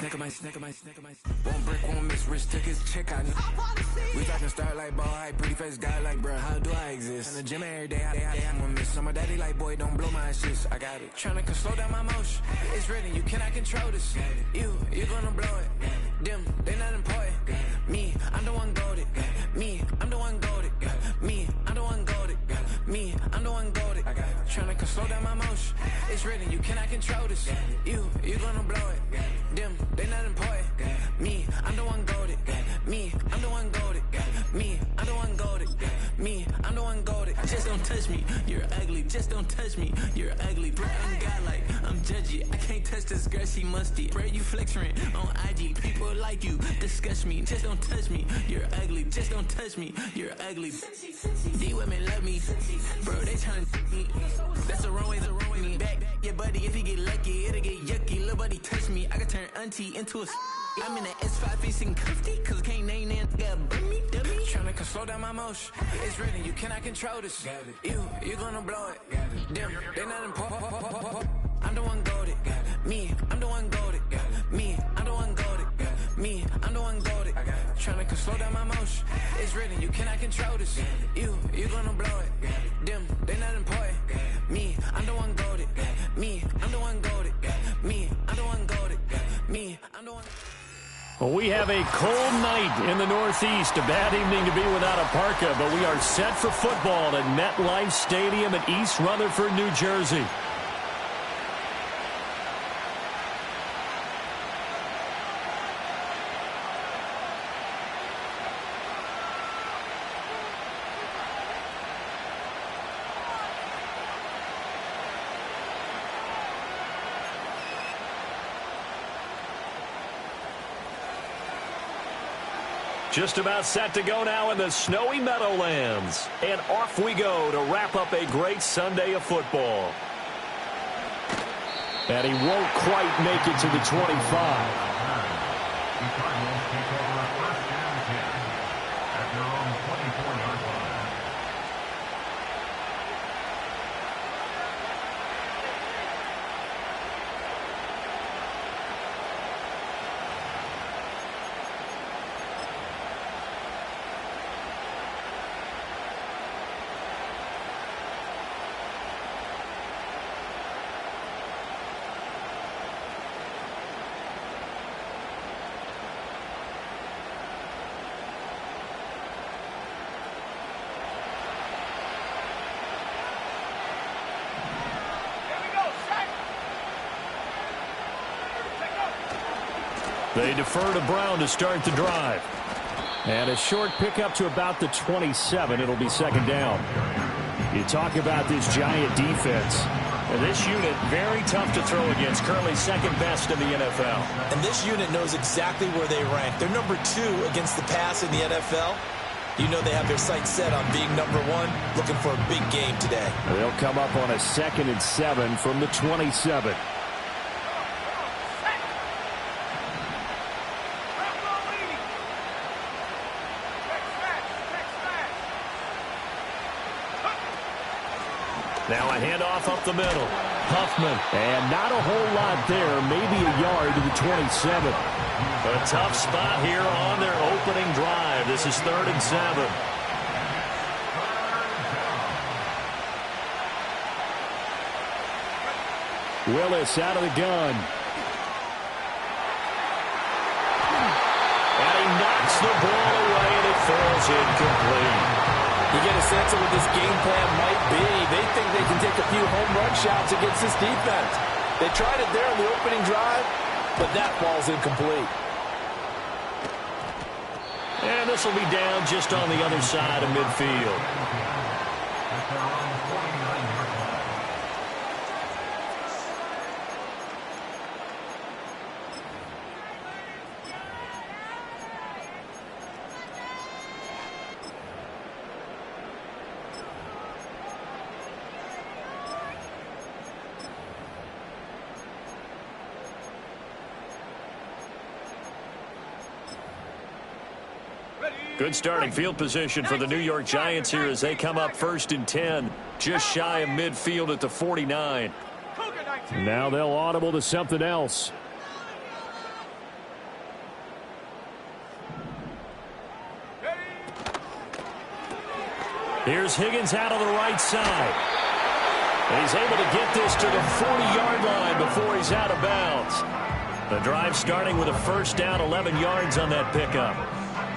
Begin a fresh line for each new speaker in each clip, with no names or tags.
One brick, one miss, rich tickets, check out. We talking start like ball hype, pretty face guy like, bruh, how do I exist? In the gym every day, I'm gonna miss. So my daddy like, boy, don't blow my assist. I got it. Tryna slow down my motion. It's written, you cannot control this. You gonna blow it. Them, they not important. Me, I'm the one golded. Me, I'm the one golded. Me, I'm the one golded. Me, I'm the one golded. I got it. Tryna slow down my motion. It's written, you cannot control this. You gonna blow it. Them, they not important. Me, I'm the one golded. Me, I'm the one golded. Me, I'm the one golded. Me, I'm the one golded. Just don't touch me, you're ugly. Just don't touch me, you're ugly. Bro, I'm godlike, I'm judgy. I can't touch this girl, she musty. Bro, you flexing on IG. People like you disgust me. Just don't touch me, you're ugly. Just don't touch me, you're ugly. These women love me, bro. They tryna me. That's the wrong way, the wrong way. Back your buddy, if he get lucky, it'll get yucky. Little buddy touch me, I can turn auntie into a. I'm in the S5 facing comfy, cause I can't name that got burn me, dummy. Tryna slow down my motion. It's written, you cannot control this. You gonna blow it. Them, they not important. I'm the one golded. Me, I'm the one golded. Me, I'm the one golded. Me, I'm the one golded. Tryna slow down my motion. It's written, you cannot control this. You gonna blow it. Them, they not important. Me, I'm the one golded. Me, I'm the one golded. Me, I'm the one golded. Me, I'm the one.
Well, we have a cold night in the Northeast. A bad evening to be without a parka, but we are set for football at MetLife Stadium in East Rutherford, New Jersey. Just about set to go now in the snowy Meadowlands. And off we go to wrap up a great Sunday of football. And he won't quite make it to the 25. They defer to Brown to start the drive. And a short pickup to about the 27. It'll be second down. You talk about this Giant defense. And this unit, very tough to throw against. Currently second best in the NFL.
And this unit knows exactly where they rank. They're number 2 against the pass in the NFL. You know they have their sights set on being number 1, looking for a big game today.
They'll come up on a 2nd and 7 from the 27. Now a handoff up the middle. Huffman. And not a whole lot there. Maybe a yard to the 27. A tough spot here on their opening drive. This is 3rd and 7. Willis out of the gun. And he knocks the ball away, and it falls incomplete.
You get a sense of what this game plan might be. They think they can take a few home run shots against this defense. They tried it there in the opening drive, but that ball's incomplete.
And this will be down just on the other side of midfield. Good starting field position for the New York Giants here as they come up 1st and 10, just shy of midfield at the 49. Now they'll audible to something else. Here's Higgins out on the right side. And he's able to get this to the 40-yard line before he's out of bounds. The drive starting with a first down, 11 yards on that pickup.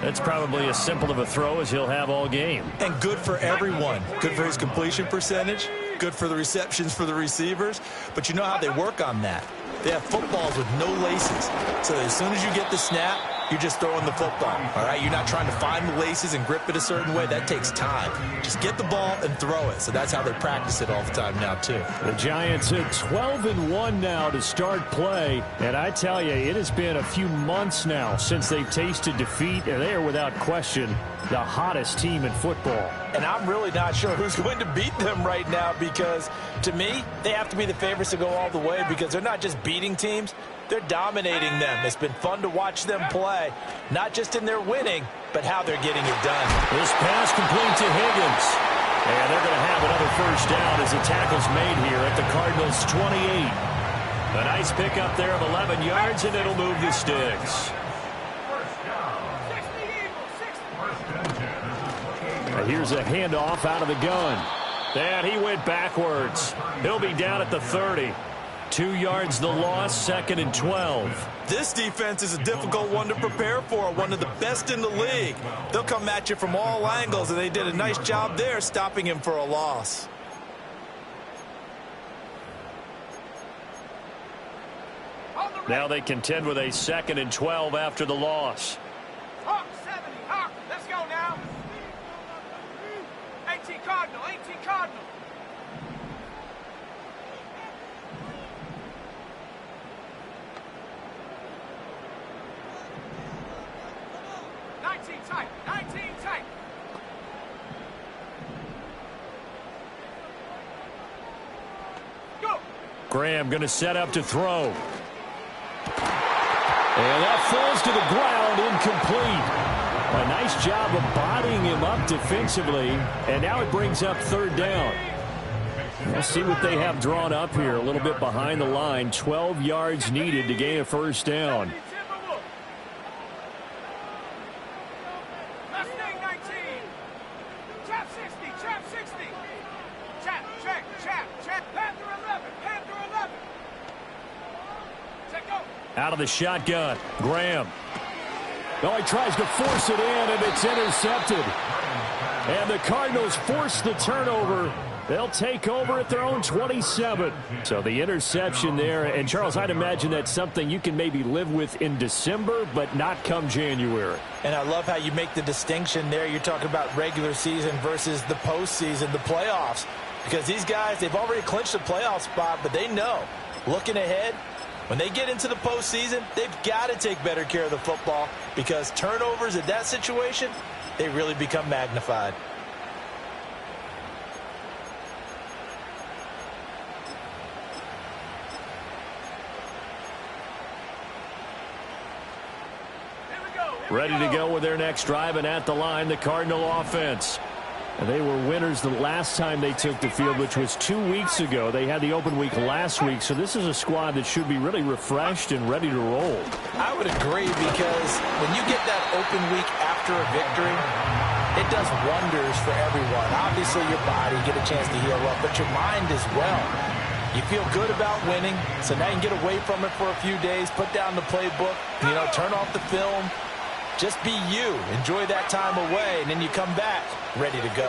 That's probably as simple of a throw as he'll have all game.
And good for everyone. Good for his completion percentage. Good for the receptions for the receivers. But you know how they work on that. They have footballs with no laces. So as soon as you get the snap, you're just throwing the football. All right? You're not trying to find the laces and grip it a certain way. That takes time. Just get the ball and throw it. So that's how they practice it all the time now, too.
The Giants at 12-1 now to start play. And I tell you, it has been a few months now since they've tasted defeat. And they are without question the hottest team in football.
And I'm really not sure who's going to beat them right now because, to me, they have to be the favorites to go all the way because they're not just beating teams, they're dominating them. It's been fun to watch them play, not just in their winning, but how they're getting it done.
This pass complete to Higgins. And they're going to have another first down as the tackle's made here at the Cardinals' 28. A nice pickup there of 11 yards, and it'll move the sticks. Here's a handoff out of the gun. And he went backwards. He'll be down at the 30. 2 yards the loss, 2nd and 12.
This defense is a difficult one to prepare for, one of the best in the league. They'll come at you from all angles, and they did a nice job there stopping him for a loss.
Now they contend with a 2nd and 12 after the loss.
Hawk 70, Hawk, let's go now. 18 Cardinal, 18 Cardinal. Tight, 19 tight. Go.
Graham going to set up to throw. And that falls to the ground, incomplete. A nice job of bodying him up defensively, and now it brings up 3rd down. We'll see what they have drawn up here, a little bit behind the line. 12 yards needed to gain a first down. Out of the shotgun, Graham. Oh, he tries to force it in, and it's intercepted. And the Cardinals force the turnover. They'll take over at their own 27. So the interception there. And, Charles, I'd imagine that's something you can maybe live with in December, but not come January.
And I love how you make the distinction there. You're talking about regular season versus the postseason, the playoffs. Because these guys, they've already clinched a playoff spot, but they know, looking ahead, when they get into the postseason, they've got to take better care of the football because turnovers in that situation, they really become magnified.
Ready to go with their next drive, and at the line, the Cardinal offense. And they were winners the last time they took the field, which was 2 weeks ago. They had the open week last week, so this is a squad that should be really refreshed and ready to roll.
I would agree because when you get that open week after a victory, it does wonders for everyone. Obviously, your body, get a chance to heal up, but your mind as well. You feel good about winning, so now you can get away from it for a few days, put down the playbook, turn off the film. Just be you. Enjoy that time away, and then you come back ready to go.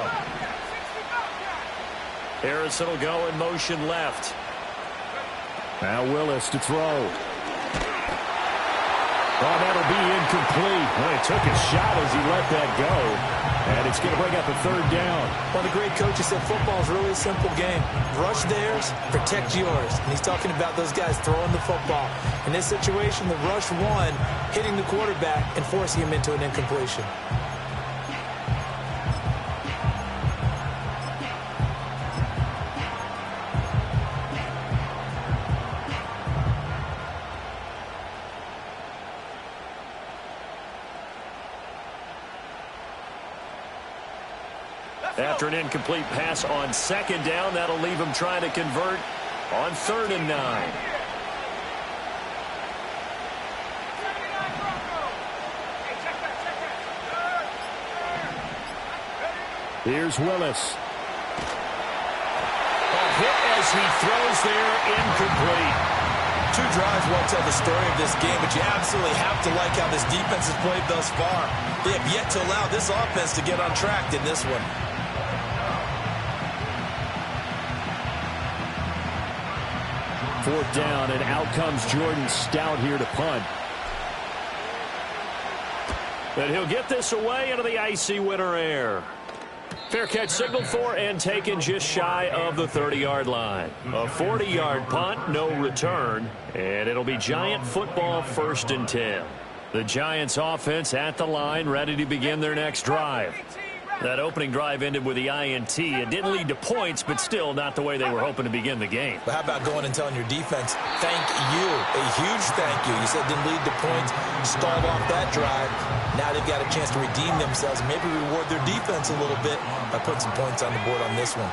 Harrison will go in motion left. Now Willis to throw. Oh, that'll be incomplete. Well, he took a shot as he let that go. And it's going to bring up a 3rd down.
Well, the great coach said football is really a simple game. Rush theirs, protect yours. And he's talking about those guys throwing the football. In this situation, the rush one, hitting the quarterback and forcing him into an incompletion.
After an incomplete pass on 2nd down, that'll leave him trying to convert on 3rd and 9. Here's Willis.
A hit as he throws there, incomplete.
2 drives won't tell the story of this game, but you absolutely have to like how this defense has played thus far. They have yet to allow this offense to get on track in this one.
Fourth down, and out comes Jordan Stout here to punt. But he'll get this away into the icy winter air. Fair catch signaled for and taken just shy of the 30-yard line. A 40-yard punt, no return, and it'll be Giant football 1st and 10. The Giants offense at the line, ready to begin their next drive. That opening drive ended with the INT. It didn't lead to points, but still not the way they were hoping to begin the game.
But how about going and telling your defense, thank you, a huge thank you. You said it didn't lead to points, stalled off that drive. Now they've got a chance to redeem themselves, maybe reward their defense a little bit by putting some points on the board on this one.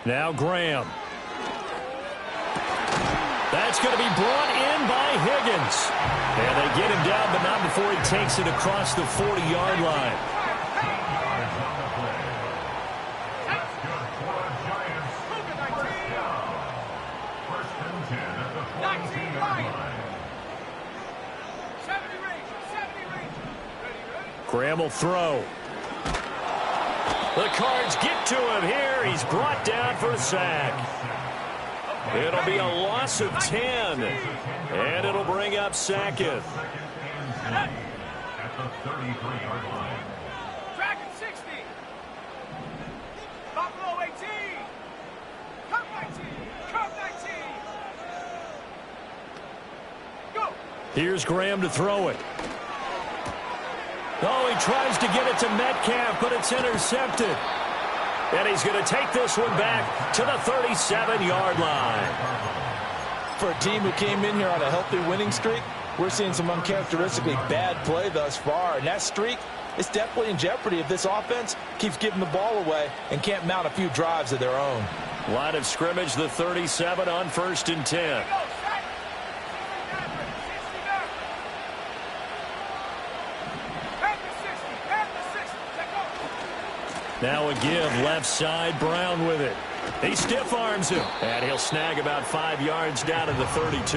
Now Graham. That's going to be brought in by Higgins. And they get him down, but not before he takes it across the 40-yard line. Graham will throw. The Cards get to him here. He's brought down for a sack. It'll be a loss of 10, and it'll bring up Sackett.
Dragon 60. Buffalo 18. Cup 19. Cup 19. Go.
Here's Graham to throw it. Oh, he tries to get it to Metcalf, but it's intercepted. And he's going to take this one back to the 37-yard line.
For a team who came in here on a healthy winning streak, we're seeing some uncharacteristically bad play thus far. And that streak is definitely in jeopardy if this offense keeps giving the ball away and can't mount a few drives of their own.
Line of scrimmage, the 37 on 1st and 10. Now a give, left side, Brown with it. He stiff arms him, and he'll snag about 5 yards down to the 32.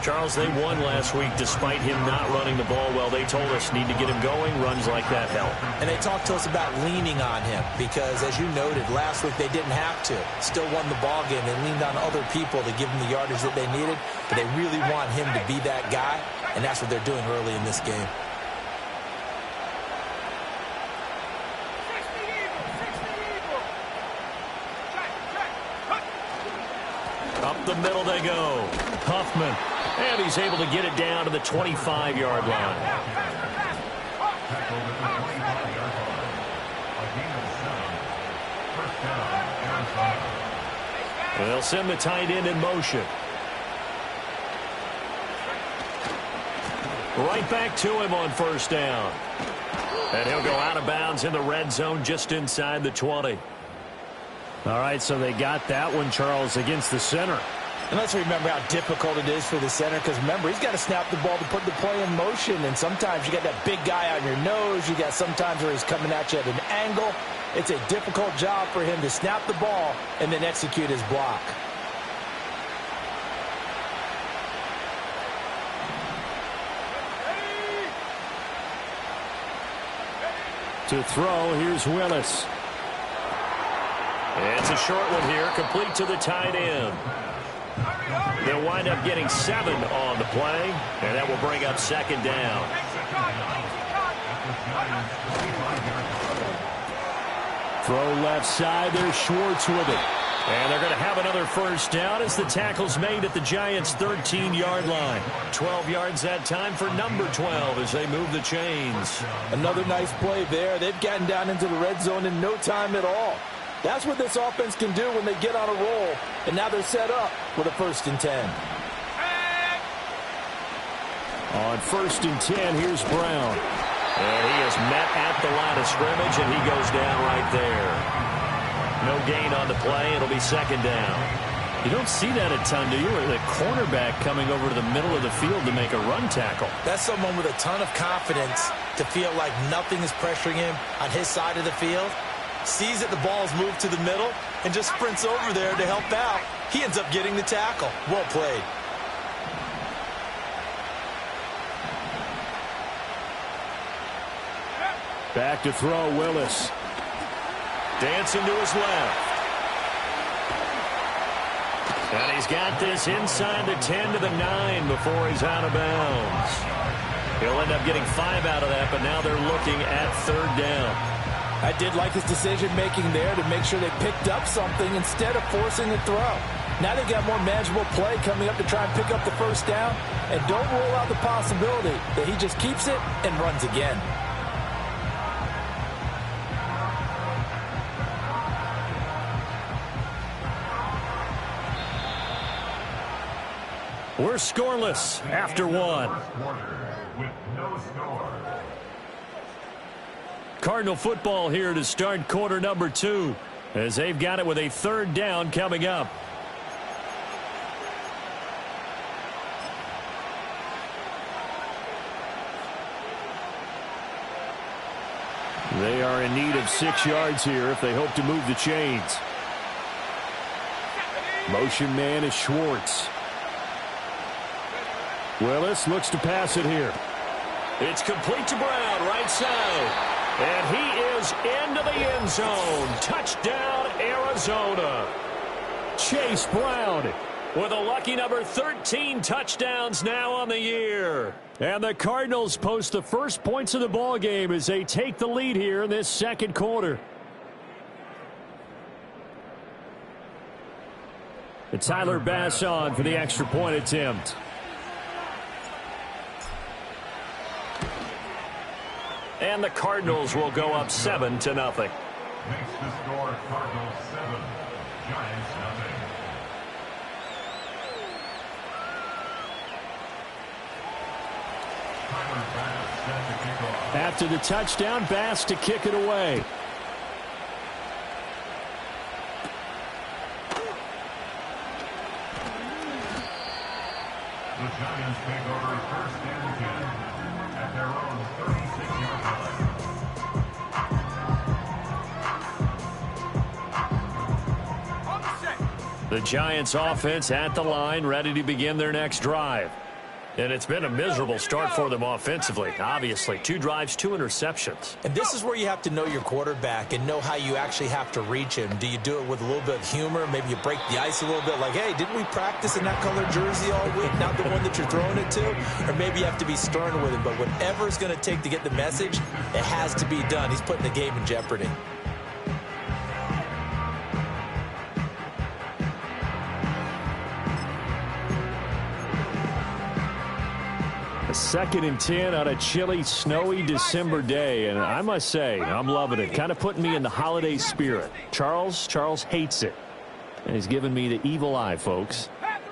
Charles, they won last week despite him not running the ball well. They told us need to get him going. Runs like that help.
And they talked to us about leaning on him because, as you noted, last week they didn't have to. Still won the ball game. They leaned on other people to give them the yardage that they needed, but they really want him to be that guy, and that's what they're doing early in this game.
Up the middle they go. Huffman. And he's able to get it down to the 25-yard line. They'll send the tight end in motion. Right back to him on 1st down. And he'll go out of bounds in the red zone just inside the 20. All right, so they got that one, Charles, against the center.
And let's remember how difficult it is for the center, because remember, he's got to snap the ball to put the play in motion, and sometimes you got that big guy on your nose. You got sometimes where he's coming at you at an angle. It's a difficult job for him to snap the ball and then execute his block.
To throw, here's Willis. It's a short one here, complete to the tight end. They'll wind up getting 7 on the play, and that will bring up 2nd down. Throw left side, there's Schwartz with it. And they're going to have another 1st down as the tackle's made at the Giants' 13-yard line. 12 yards that time for number 12 as they move the chains.
Another nice play there. They've gotten down into the red zone in no time at all. That's what this offense can do when they get on a roll. And now they're set up with a 1st and 10.
On 1st and 10, here's Brown. And he is met at the line of scrimmage, and he goes down right there. No gain on the play. It'll be 2nd down. You don't see that a ton, do you? Or the cornerback coming over to the middle of the field to make a run tackle.
That's someone with a ton of confidence to feel like nothing is pressuring him on his side of the field. Sees that the ball's moved to the middle and just sprints over there to help out. He ends up getting the tackle. Well played.
Back to throw, Willis. Dancing to his left. And he's got this inside the 10 to the 9 before he's out of bounds. He'll end up getting 5 out of that, but now they're looking at 3rd down.
I did like his decision-making there to make sure they picked up something instead of forcing the throw. Now they've got more manageable play coming up to try and pick up the 1st down. And don't rule out the possibility that he just keeps it and runs again.
We're scoreless after 1.
With no score.
Cardinal football here to start quarter number 2, as they've got it with a 3rd down coming up. They are in need of 6 yards here if they hope to move the chains. Motion man is Schwartz. Willis looks to pass it here. It's complete to Brown, right side. And he is into the end zone. Touchdown, Arizona. Chase Brown with a lucky number 13 touchdowns now on the year. And the Cardinals post the first points of the ball game as they take the lead here in this 2nd quarter. And Tyler Bass on for the extra point attempt. And the Cardinals will go up 7-0.
Makes the score Cardinals 7, Giants nothing. Tyler Bass set to kick off.
After the touchdown, Bass to kick it away.
The Giants take over 1st and 10 at their own 36-yard line.
On the set.
The Giants offense at the line, ready to begin their next drive. And it's been a miserable start for them offensively. Obviously, 2 drives, 2 interceptions.
And this is where you have to know your quarterback and know how you actually have to reach him. Do you do it with a little bit of humor? Maybe you break the ice a little bit like, hey, didn't we practice in that color jersey all week? Not the one that you're throwing it to? Or maybe you have to be stern with him. But whatever it's going to take to get the message, it has to be done. He's putting the game in jeopardy.
A 2nd and 10 on a chilly, snowy December day. And I must say, I'm loving it. Kind of putting me in the holiday spirit. Charles hates it. And he's giving me the evil eye, folks.
Panther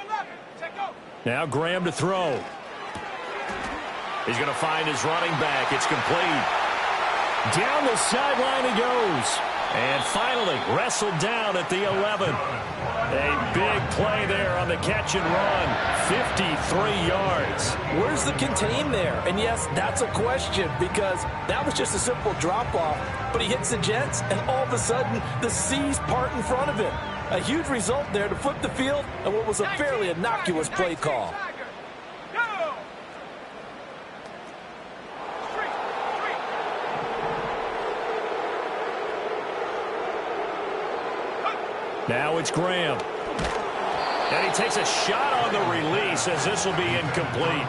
11, take over.
Now Graham to throw. He's going to find his running back. It's complete. Down the sideline he goes. And finally wrestled down at the 11. A big play there on the catch and run. 53 yards.
Where's the contain there? And yes, that's a question because that was just a simple drop-off. But he hits the Jets, and all of a sudden, the seas part in front of him. A huge result there to flip the field and what was a fairly innocuous play call.
Go.
Now it's Graham. And he takes a shot on the release as this will be incomplete.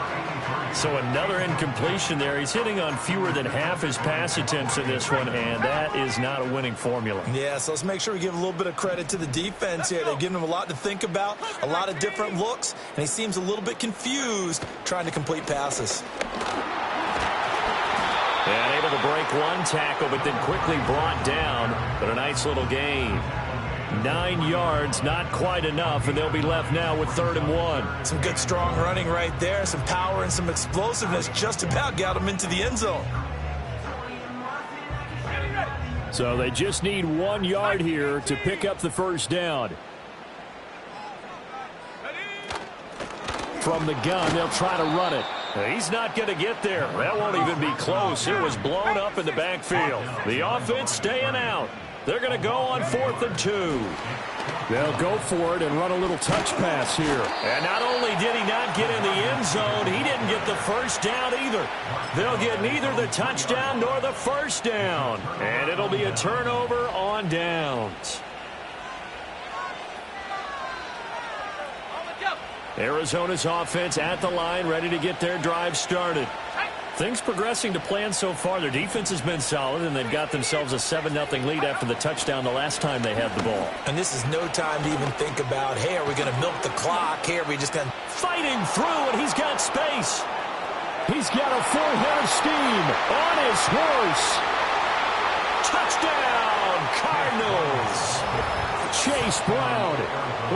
So another incompletion there. He's hitting on fewer than half his pass attempts in this one, and that is not a winning formula.
Yeah, so let's make sure we give a little bit of credit to the defense here. They're giving him a lot to think about, a lot of different looks, and he seems a little bit confused trying to complete passes.
And able to break one tackle, but then quickly brought down. But a nice little gain. 9 yards, not quite enough, and they'll be left now with 3rd and 1.
Some good strong running right there, some power and some explosiveness just about got him into the end zone.
So they just need 1 yard here to pick up the 1st down. From the gun, they'll try to run it. He's not going to get there. That won't even be close. It was blown up in the backfield. The offense staying out. They're going to go on 4th and 2. They'll go for it and run a little touch pass here. And not only did he not get in the end zone, he didn't get the first down either. They'll get neither the touchdown nor the first down. And it'll be a turnover on downs. Arizona's offense at the line, ready to get their drive started. Things progressing to plan so far. Their defense has been solid, and they've got themselves a 7-0 lead after the touchdown the last time they had the ball.
And this is no time to even think about, hey, are we going to milk the clock? Hey, are we just going to...
Fighting through, and he's got space. He's got a full head of steam on his horse. Touchdown, Cardinals. Chase Brown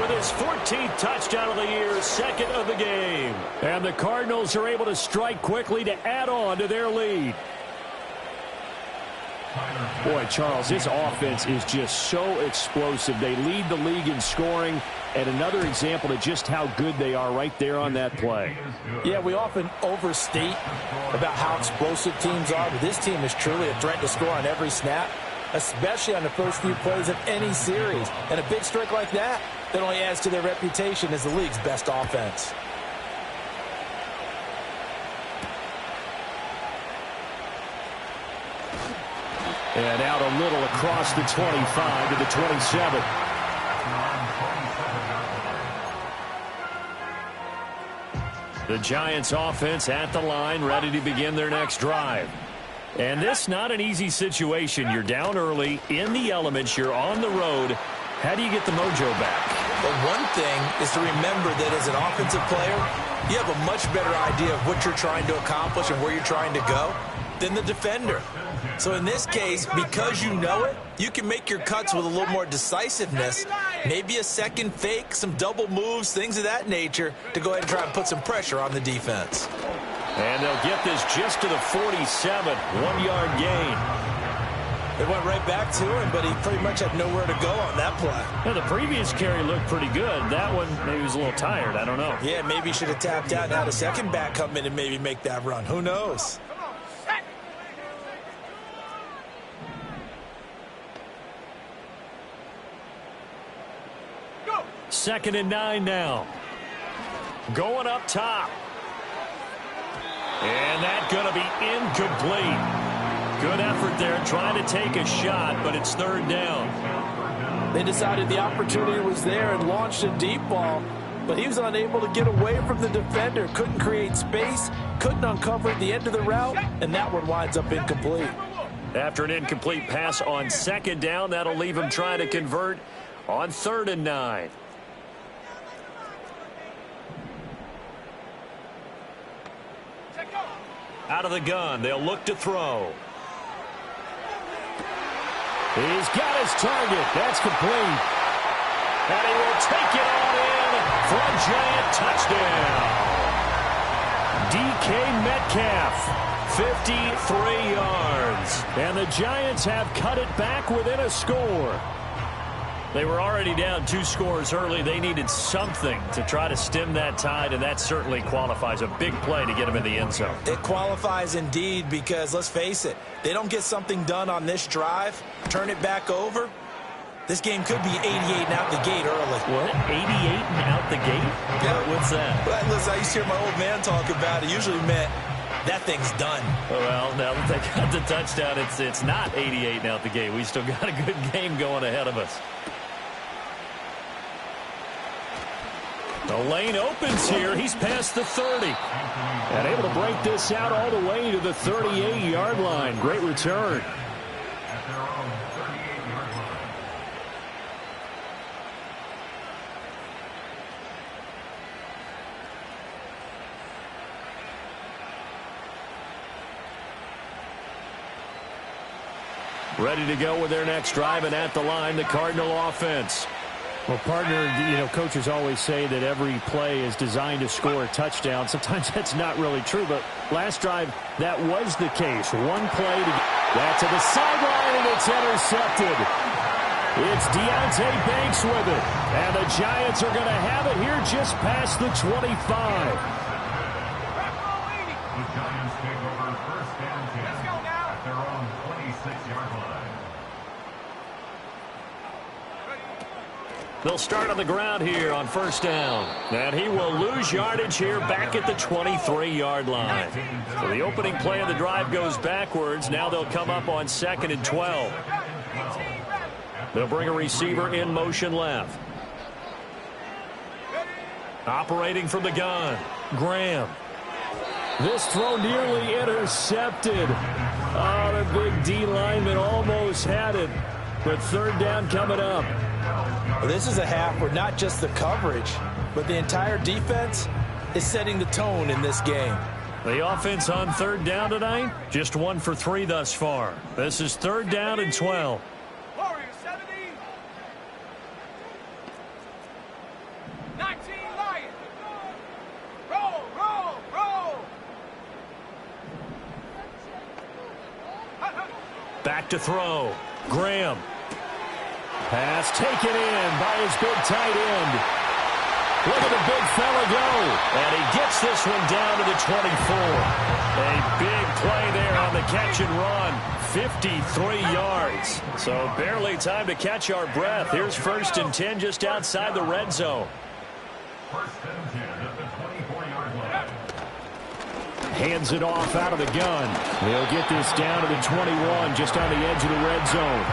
with his 14th touchdown of the year, 2nd of the game. And the Cardinals are able to strike quickly to add on to their lead. Boy, Charles, this offense is just so explosive. They lead the league in scoring, and another example of just how good they are right there on that play.
Yeah, we often overstate about how explosive teams are, but this team is truly a threat to score on every snap, especially on the first few plays of any series. And a big strike like that only adds to their reputation as the league's best offense.
And out a little across the 25 to the 27. The Giants offense at the line, ready to begin their next drive. And this not an easy situation. You're down early, in the elements, you're on the road. How do you get the mojo back?
Well, one thing is to remember that as an offensive player, you have a much better idea of what you're trying to accomplish and where you're trying to go than the defender. So in this case, because you know it, you can make your cuts with a little more decisiveness, maybe a second fake, some double moves, things of that nature, to go ahead and try and put some pressure on the defense.
And they'll get this just to the 47, 1-yard gain.
It went right back to him, but he pretty much had nowhere to go on that play.
Now, the previous carry looked pretty good. That one, maybe he was a little tired. I don't know.
Yeah, maybe he should have tapped out and had a second back come in and maybe make that run. Who knows?
Go.
2nd and 9 now. Going up top. And that's going to be incomplete. Good effort there, trying to take a shot, but it's 3rd down.
They decided the opportunity was there and launched a deep ball, but he was unable to get away from the defender, couldn't create space, couldn't uncover the end of the route, and that one winds up incomplete.
After an incomplete pass on 2nd down, that'll leave him trying to convert on 3rd and 9. Out of the gun, they'll look to throw. He's got his target. That's complete. And he will take it on in for a giant touchdown. DK Metcalf, 53 yards. And the Giants have cut it back within a score. They were already down 2 scores early. They needed something to try to stem that tide, and that certainly qualifies. A big play to get them in the end zone.
It qualifies indeed because, let's face it, they don't get something done on this drive, turn it back over, this game could be 88 and out the gate early.
What? 88 and out the gate?
Yeah.
What's that?
Well, listen, I used to hear my old man talk about it. Usually meant that thing's done.
Well, now that they got the touchdown, it's not 88 and out the gate. We still got a good game going ahead of us. The lane opens here. He's past the 30. And able to break this out all the way to the 38-yard line. Great return.
At their own 38-yard line.
Ready to go with their next drive, and at the line, the Cardinal offense. Well, partner, coaches always say that every play is designed to score a touchdown. Sometimes that's not really true, but last drive, that was the case. One play to get that to the sideline, and it's intercepted. It's Deonte Banks with it. And the Giants are going to have it here just past the 25.
The Giants take over first and 10 at their own 26-yard line.
They'll start on the ground here on first down. And he will lose yardage here back at the 23-yard line. So the opening play of the drive goes backwards. Now they'll come up on 2nd and 12. They'll bring a receiver in motion left. Operating from the gun, Graham. This throw nearly intercepted. Oh, the big D lineman almost had it. But third down coming up.
Well, this is a half where not just the coverage, but the entire defense is setting the tone in this game.
The offense on third down tonight, just 1 for 3 thus far. This is third down and 12.
Warriors 70. 19 Lions. Roll, roll, roll.
Back to throw. Graham. Pass taken in by his big tight end. Look at the big fella go. And he gets this one down to the 24. A big play there on the catch and run. 53 yards. So barely time to catch our breath. Here's first and 10 just outside the red zone.
First and 10 at the 24-yard line.
Hands it off out of the gun. They'll get this down to the 21 just on the edge of the red zone.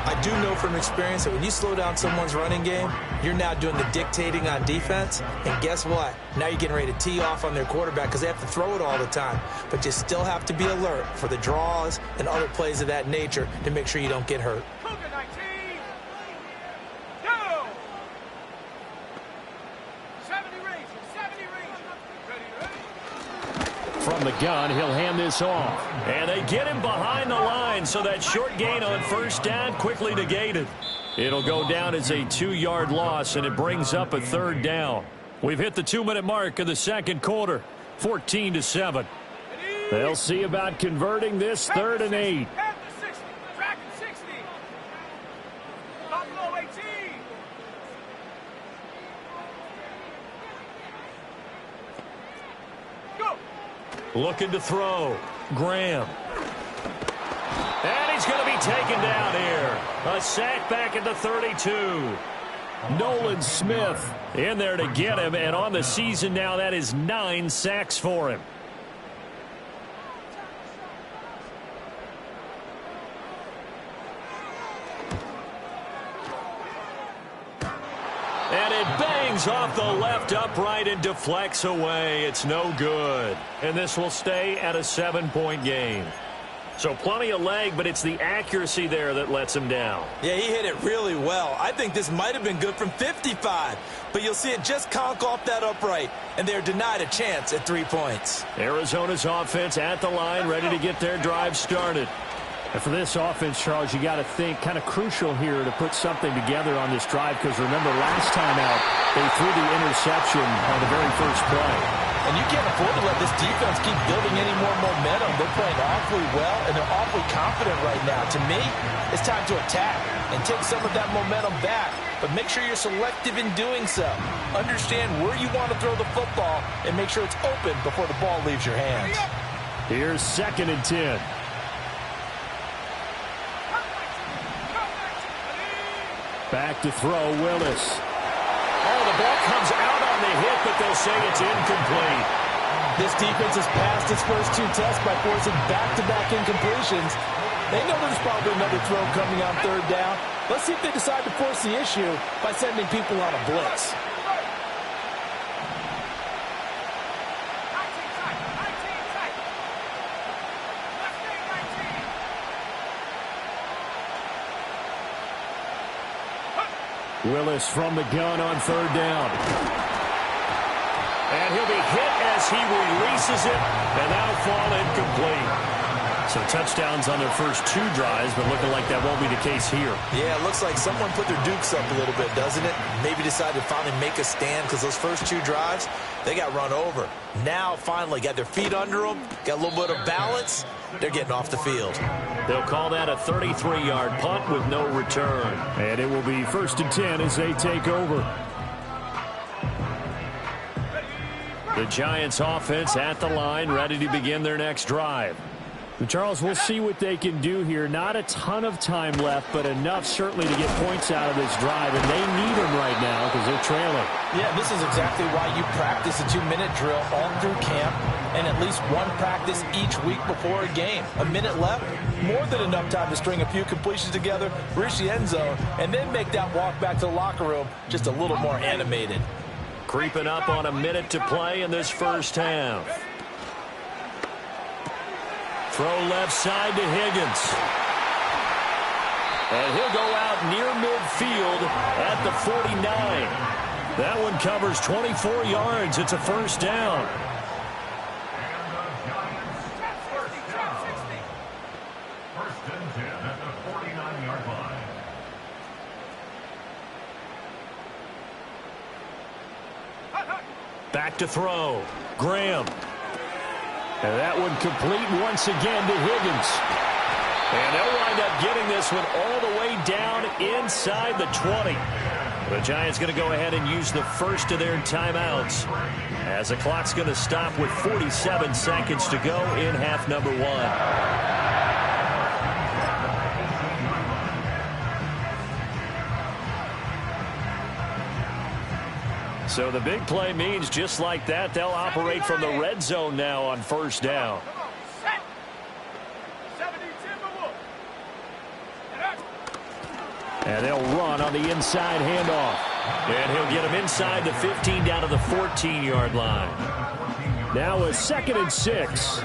I do know from experience that when you slow down someone's running game, you're now doing the dictating on defense. And guess what? Now you're getting ready to tee off on their quarterback because they have to throw it all the time. But you still have to be alert for the draws and other plays of that nature to make sure you don't get hurt.
Cougar 19. Go. 70 Rangers. 70 Rangers. Ready.
From the gun, he'll hand this off. And they get him behind the line, so that short gain on first down quickly negated. It'll go down as a 2-yard loss, and it brings up a third down. We've hit the 2-minute mark of the second quarter, 14-7. They'll see about converting this 3rd and 8.
Half to 60. Track and 60. Buffalo 18. Go.
Looking to throw. Graham. And he's going to be taken down here. A sack back at the 32. Nolan Smith in there to get him. And on the season now, that is 9 sacks for him. And it bangs off the left upright and deflects away. It's no good. And this will stay at a 7-point game. So plenty of leg, but it's the accuracy there that lets him down.
Yeah, he hit it really well. I think this might have been good from 55. But you'll see it just conk off that upright. And they're denied a chance at 3 points.
Arizona's offense at the line, ready to get their drive started. And for this offense, Charles, you got to think kind of crucial here to put something together on this drive, because remember last time out, they threw the interception on the very first play.
And you can't afford to let this defense keep building any more momentum. They're playing awfully well, and they're awfully confident right now. To me, it's time to attack and take some of that momentum back. But make sure you're selective in doing so. Understand where you want to throw the football and make sure it's open before the ball leaves your hands.
Here's 2nd and 10. Back to throw, Willis. Oh, the ball comes out on the hit, but they'll say it's incomplete.
This defense has passed its first 2 tests by forcing back-to-back incompletions. They know there's probably another throw coming on 3rd down. Let's see if they decide to force the issue by sending people on a blitz.
Willis from the gun on 3rd down. And he'll be hit as he releases it, and that'll fall incomplete. So touchdowns on their first 2 drives, but looking like that won't be the case here.
Yeah, it looks like someone put their dukes up a little bit, doesn't it? Maybe decided to finally make a stand, because those first 2 drives, they got run over. Now, finally, got their feet under them, got a little bit of balance, they're getting off the field.
They'll call that a 33-yard punt with no return. And it will be 1st and 10 as they take over. The Giants offense at the line, ready to begin their next drive. Charles, we'll see what they can do here. Not a ton of time left, but enough certainly to get points out of this drive, and they need them right now because they're trailing.
Yeah, this is exactly why you practice a 2-minute drill all through camp and at least one practice each week before a game. A minute left, more than enough time to string a few completions together, reach the end zone, and then make that walk back to the locker room just a little more animated.
Creeping up on a minute to play in this first half. Throw left side to Higgins. And he'll go out near midfield at the 49. That one covers 24 yards. It's a first down.
And the Giants first and 10 at the 49-yard line.
Back to throw. Graham. And that one complete once again to Higgins. And they'll wind up getting this one all the way down inside the 20. The Giants going to go ahead and use the first of their timeouts as the clock's going to stop with 47 seconds to go in half number 1. So the big play means just like that, they'll operate from the red zone now on first down. And they'll run on the inside handoff. And he'll get him inside the 15 down to the 14-yard line. Now a 2nd and 6.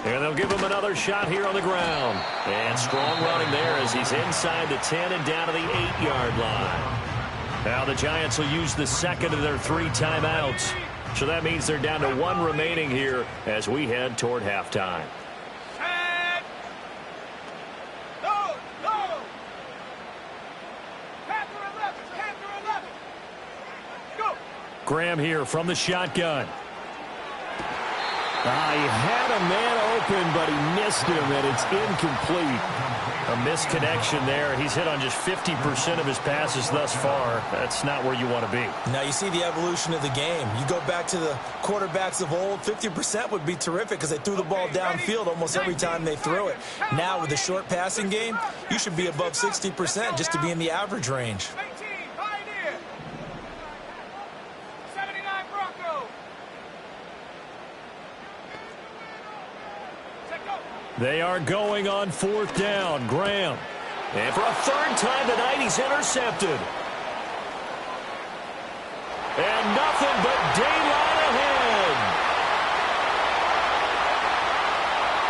And they'll give him another shot here on the ground. And strong running there as he's inside the 10 and down to the 8-yard line. Now the Giants will use the second of their 3 timeouts. So that means they're down to 1 remaining here as we head toward halftime. Graham here from the shotgun. He had a man open, but he missed him, and it's incomplete. A misconnection there. He's hit on just 50% of his passes thus far. That's not where you want to be.
Now you see the evolution of the game. You go back to the quarterbacks of old, 50% would be terrific because they threw the ball downfield almost every time they threw it. Now with the short passing game, you should be above 60% just to be in the average range.
They are going on 4th down. Graham. And for a 3rd time tonight, he's intercepted. And nothing but daylight ahead.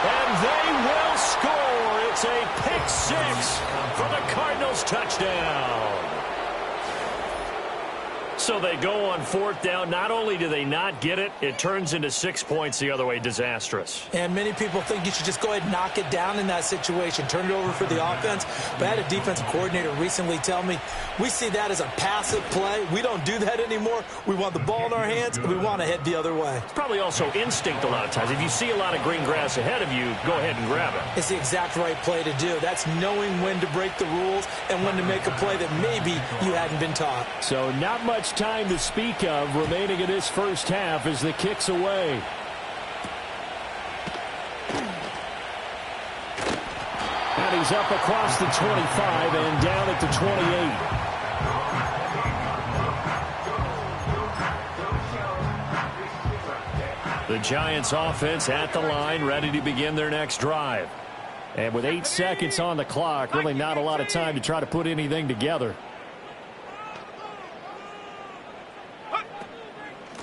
And they will score. It's a pick 6 for the Cardinals touchdown. So they go on 4th down. Not only do they not get it, it turns into 6 points the other way. Disastrous.
And many people think you should just go ahead and knock it down in that situation. Turn it over for the offense. But I had a defensive coordinator recently tell me, we see that as a passive play. We don't do that anymore. We want the ball in our hands, and we want to head the other way.
It's probably also instinct a lot of times. If you see a lot of green grass ahead of you, go ahead and grab it.
It's the exact right play to do. That's knowing when to break the rules and when to make a play that maybe you hadn't been taught.
So not much time to speak of remaining in this first half as the kick's away. And he's up across the 25 and down at the 28. The Giants offense at the line, ready to begin their next drive. And with 8 seconds on the clock, really not a lot of time to try to put anything together.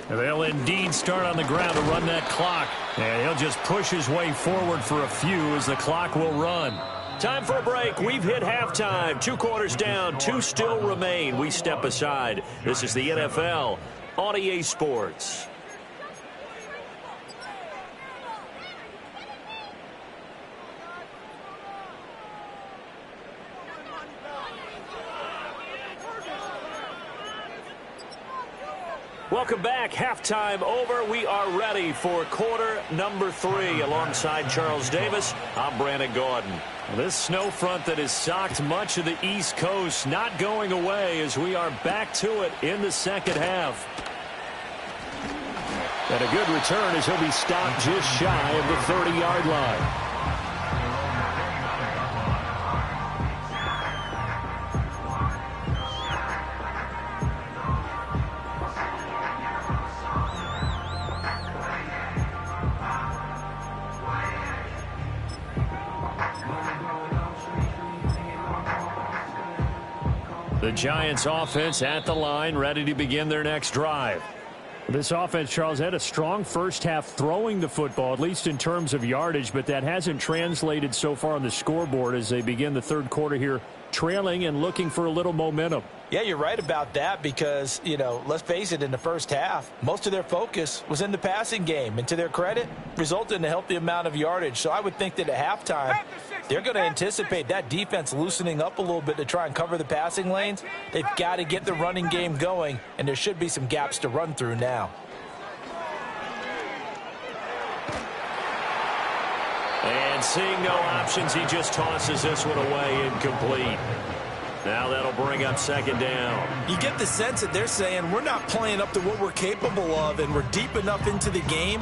And they'll indeed start on the ground to run that clock. And he'll just push his way forward for a few as the clock will run. Time for a break. We've hit halftime. 2 quarters down. 2 still remain. We step aside. This is the NFL on EA Sports. Welcome back. Halftime over. We are ready for quarter number 3. Alongside Charles Davis, I'm Brandon Gaudin. This snow front that has socked much of the East Coast not going away as we are back to it in the second half. And a good return as he'll be stopped just shy of the 30-yard line. The Giants offense at the line, ready to begin their next drive. This offense, Charles, had a strong first half throwing the football, at least in terms of yardage, but that hasn't translated so far on the scoreboard as they begin the third quarter here, trailing and looking for a little momentum.
Yeah, you're right about that because, let's face it, in the first half, most of their focus was in the passing game. And to their credit, resulted in a healthy amount of yardage. So I would think that at halftime, they're going to anticipate that defense loosening up a little bit to try and cover the passing lanes. They've got to get the running game going, and there should be some gaps to run through now.
And seeing no options, he just tosses this one away, incomplete. Now that'll bring up second down.
You get the sense that they're saying we're not playing up to what we're capable of, and we're deep enough into the game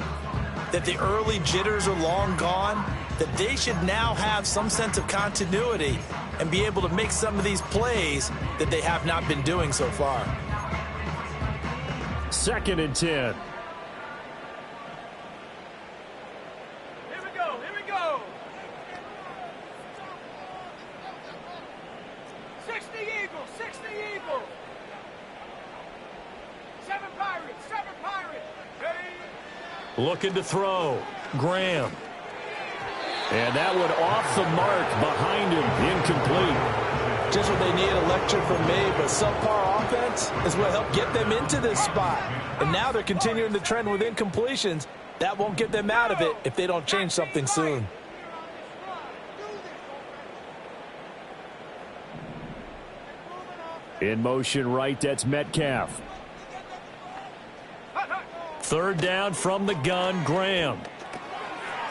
that the early jitters are long gone, that they should now have some sense of continuity and be able to make some of these plays that they have not been doing so far.
2nd and 10.
Here we go. 60 Eagles, 60 Eagles. 7 Pirates, 7 Pirates. Ready?
Looking to throw. Graham. And that one off the mark behind him. Incomplete.
Just what they need, a lecture from me, but subpar offense is what helped get them into this spot. And now they're continuing the trend with incompletions. That won't get them out of it if they don't change something soon.
In motion right, that's Metcalf. 3rd down from the gun, Graham.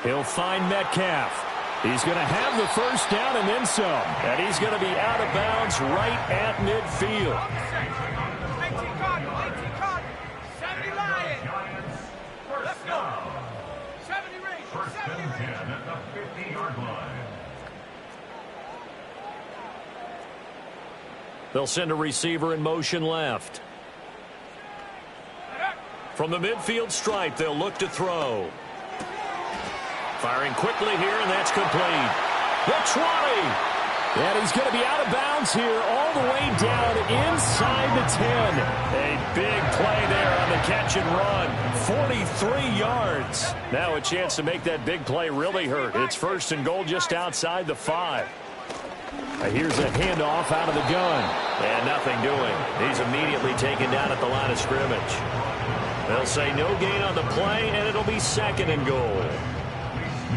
He'll find Metcalf. He's going to have the first down and then some. And he's going to be out of bounds right at midfield.
18 Cardinals, 70 Lions. Let's go. 70 Rangers, 70 Rangers.
At the 50-yard line.
They'll send a receiver in motion left. From the midfield stripe, they'll look to throw. Firing quickly here, and that's complete. The 20. And he's going to be out of bounds here all the way down inside the 10. A big play there on the catch and run. 43 yards. Now a chance to make that big play really hurt. It's 1st and goal just outside the 5. Here's a handoff out of the gun. And nothing doing. He's immediately taken down at the line of scrimmage. They'll say no gain on the play, and it'll be 2nd and goal.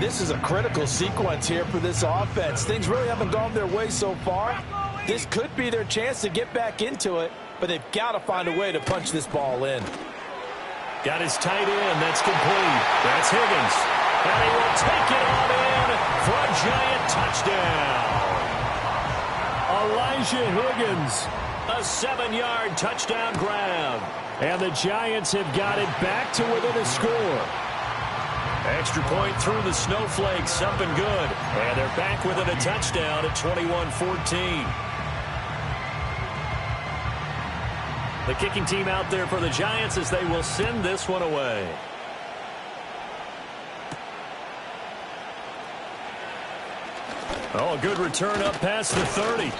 This is a critical sequence here for this offense. Things really haven't gone their way so far. This could be their chance to get back into it, but they've got to find a way to punch this ball in.
Got his tight end. That's complete. That's Higgins. And he will take it on in for a giant touchdown. Elijah Higgins, a 7-yard touchdown grab. And the Giants have got it back to within a score. Extra point through the snowflakes, something good. And they're back within a touchdown at 21-14. The kicking team out there for the Giants as they will send this one away. Oh, a good return up past the 30.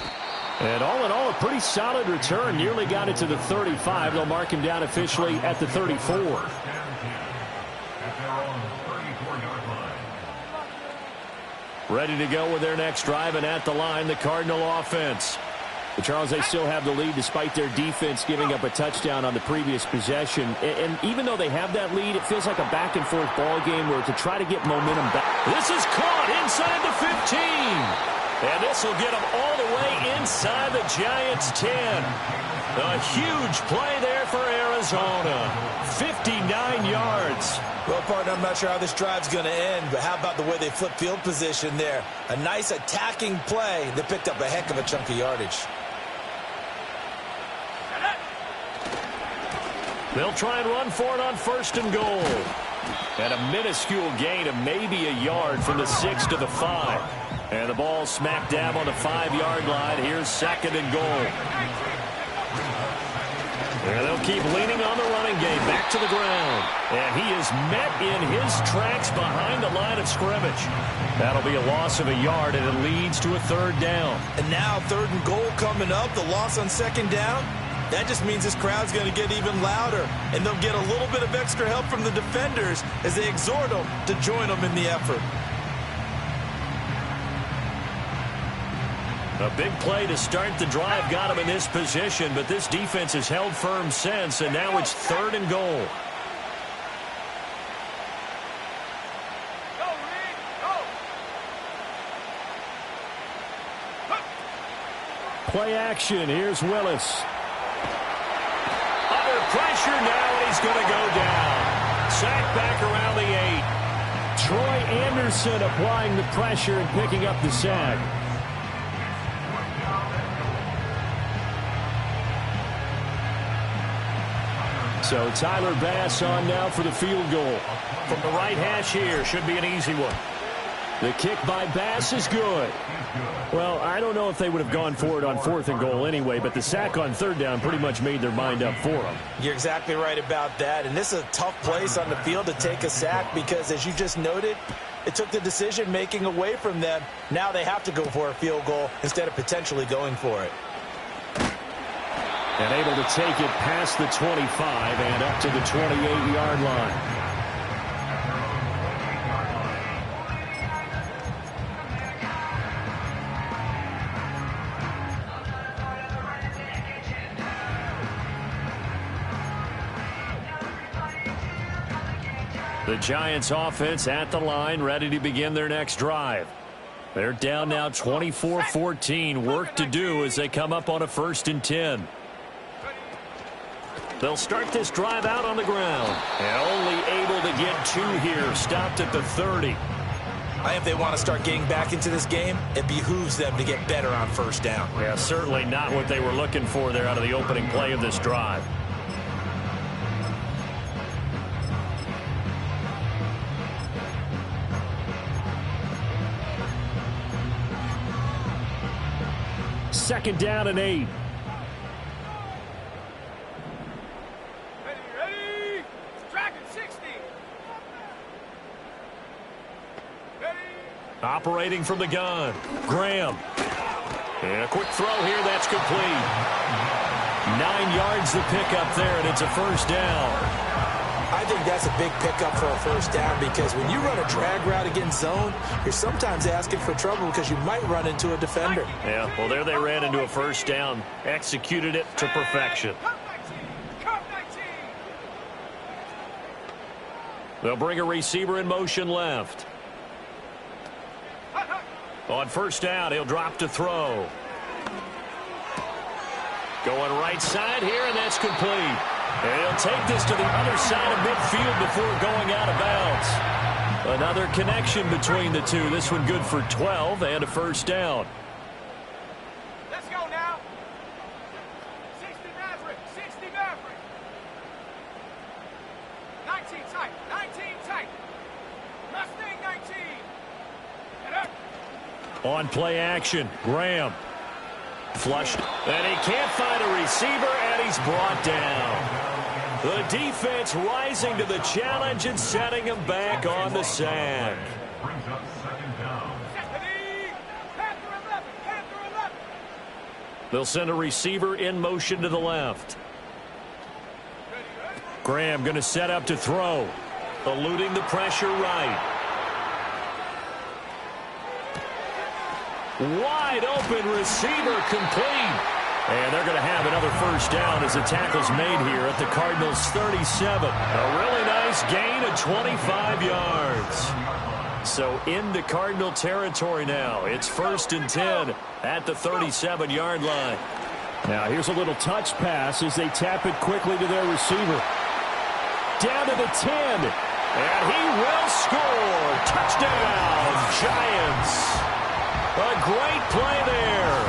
And all in all, a pretty solid return. Nearly got it to the 35. They'll mark him down officially at the 34. Ready to go with their next drive, and at the line, the Cardinal offense. But Charles, they still have the lead despite their defense giving up a touchdown on the previous possession. And even though they have that lead, it feels like a back-and-forth ball game where to try to get momentum back. This is caught inside the 15. And this will get them all the way inside the Giants' 10. A huge play there for Arizona. 59 yards.
Well, partner, I'm not sure how this drive's going to end, but how about the way they flip field position there? A nice attacking play that picked up a heck of a chunk of yardage.
They'll try and run for it on 1st and goal. And a minuscule gain of maybe a yard from the 6 to the 5. And the ball smack dab on the 5-yard line. Here's 2nd and goal. And they'll keep leaning on the running game back to the ground. And he is met in his tracks behind the line of scrimmage. That'll be a loss of a yard, and it leads to a 3rd down.
And now 3rd and goal coming up. The loss on 2nd down. That just means this crowd's going to get even louder. And they'll get a little bit of extra help from the defenders as they exhort them to join them in the effort.
A big play to start the drive got him in this position, but this defense has held firm since, and now it's 3rd and goal.
Go, Reed, go.
Play action. Here's Willis. Under pressure now, and he's going to go down. Sack back around the 8. Troy Anderson applying the pressure and picking up the sack. So Tyler Bass on now for the field goal. From the right hash here, should be an easy one. The kick by Bass is good. Well, I don't know if they would have gone for it on 4th and goal anyway, but the sack on 3rd down pretty much made their mind up for them.
You're exactly right about that. And this is a tough place on the field to take a sack because, as you just noted, it took the decision-making away from them. Now they have to go for a field goal instead of potentially going for it.
And able to take it past the 25 and up to the 28-yard line. The Giants offense at the line, ready to begin their next drive. They're down now 24-14. Work to do as they come up on a 1st and 10. They'll start this drive out on the ground. And only able to get 2 here. Stopped at the 30.
If they want to start getting back into this game, it behooves them to get better on 1st down.
Yeah, certainly not what they were looking for there out of the opening play of this drive. Second down and 8.
Ready. Dragon 60. Ready.
Operating from the gun. Graham. And a quick throw here. That's complete. 9 yards to pick up there, and it's a 1st down.
I think that's a big pickup for a 1st down because when you run a drag route against zone, you're sometimes asking for trouble because you might run into a defender.
Yeah, well, there they ran into a 1st down. Executed it to perfection.
Come 19.
They'll bring a receiver in motion left. On 1st down, he'll drop to throw. Going right side here, and that's complete. And he'll take this to the other side of midfield before going out of bounds. Another connection between the two. This one good for 12 and a 1st down.
Let's go now. 60 Maverick. 60 Maverick. 19 tight. 19 tight. Mustang 19. Get up.
On play action, Graham. Flushed. And he can't find a receiver, and he's brought down. The defense rising to the challenge and setting him back on the sack.
Brings up 2nd down.
Panther 11. Panther 11.
They'll send a receiver in motion to the left. Graham going to set up to throw. Eluding the pressure right. Wide open receiver complete. And they're going to have another 1st down as the tackle's made here at the Cardinals' 37. A really nice gain of 25 yards. So into Cardinal territory now. It's 1st and 10 at the 37-yard line. Now here's a little touch pass as they tap it quickly to their receiver. Down to the 10. And he will score. Touchdown, Giants. A great play there.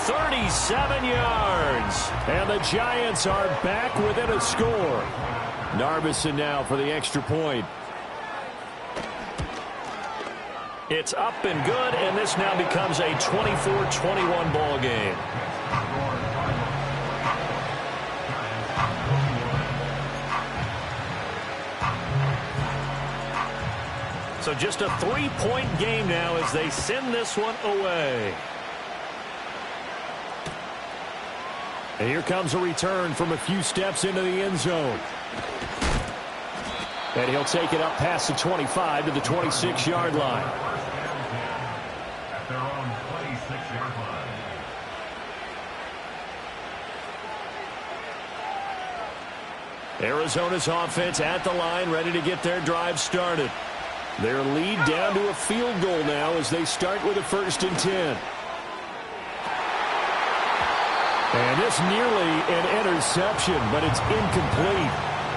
37 yards. And the Giants are back within a score. Narbison now for the extra point. It's up and good, and this now becomes a 24-21 ball game. So just a 3-point game now as they send this one away. And here comes a return from a few steps into the end zone. And he'll take it up past the 25 to the 26-yard line.
At their own 26-yard line.
Arizona's offense at the line, ready to get their drive started. Their lead down to a field goal now as they start with a 1st and 10. And this nearly an interception, but it's incomplete.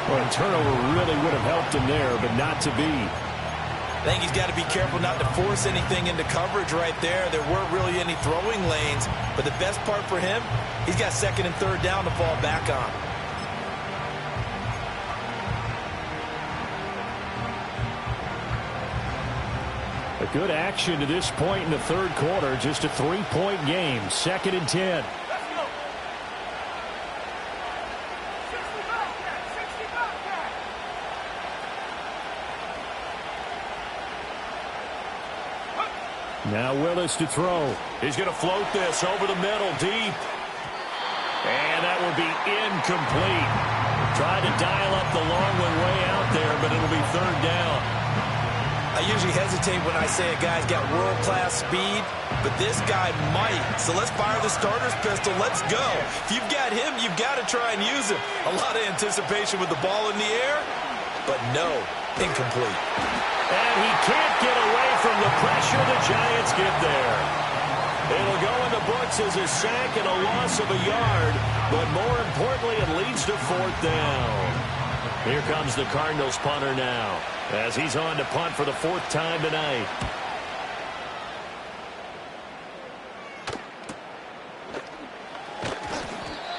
Well, a turnover really would have helped him there, but not to be.
I think he's got to be careful not to force anything into coverage right there. There weren't really any throwing lanes, but the best part for him, he's got 2nd and 3rd down to fall back on.
A good action to this point in the 3rd quarter. Just a 3-point game. 2nd and 10. Now Willis to throw. He's going to float this over the middle deep. And that will be incomplete. Tried to dial up the long one way out there, but it'll be 3rd down.
I usually hesitate when I say a guy's got world-class speed, but this guy might. So let's fire the starter's pistol. Let's go. If you've got him, you've got to try and use him. A lot of anticipation with the ball in the air, but no, incomplete.
And he can't get away from the pressure. The Giants get there. It'll go in the books as a sack and a loss of a yard, but more importantly, it leads to 4th down. Here comes the Cardinals punter now, as he's on to punt for the 4th time tonight.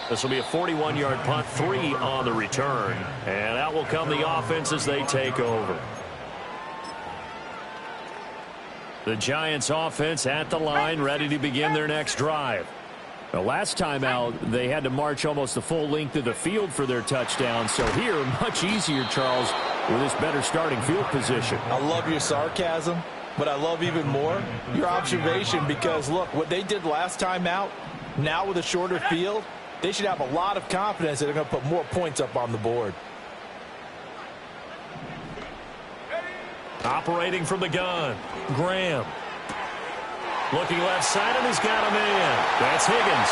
This will be a 41-yard punt, 3 on the return. And out will come the offense as they take over. The Giants offense at the line, ready to begin their next drive. The last time out, they had to march almost the full length of the field for their touchdown. So here, much easier, Charles, with this better starting field position.
I love your sarcasm, but I love even more your observation because, look, what they did last time out, now with a shorter field, they should have a lot of confidence that they're going to put more points up on the board.
Operating from the gun, Graham. Looking left side, and he's got a man. That's Higgins.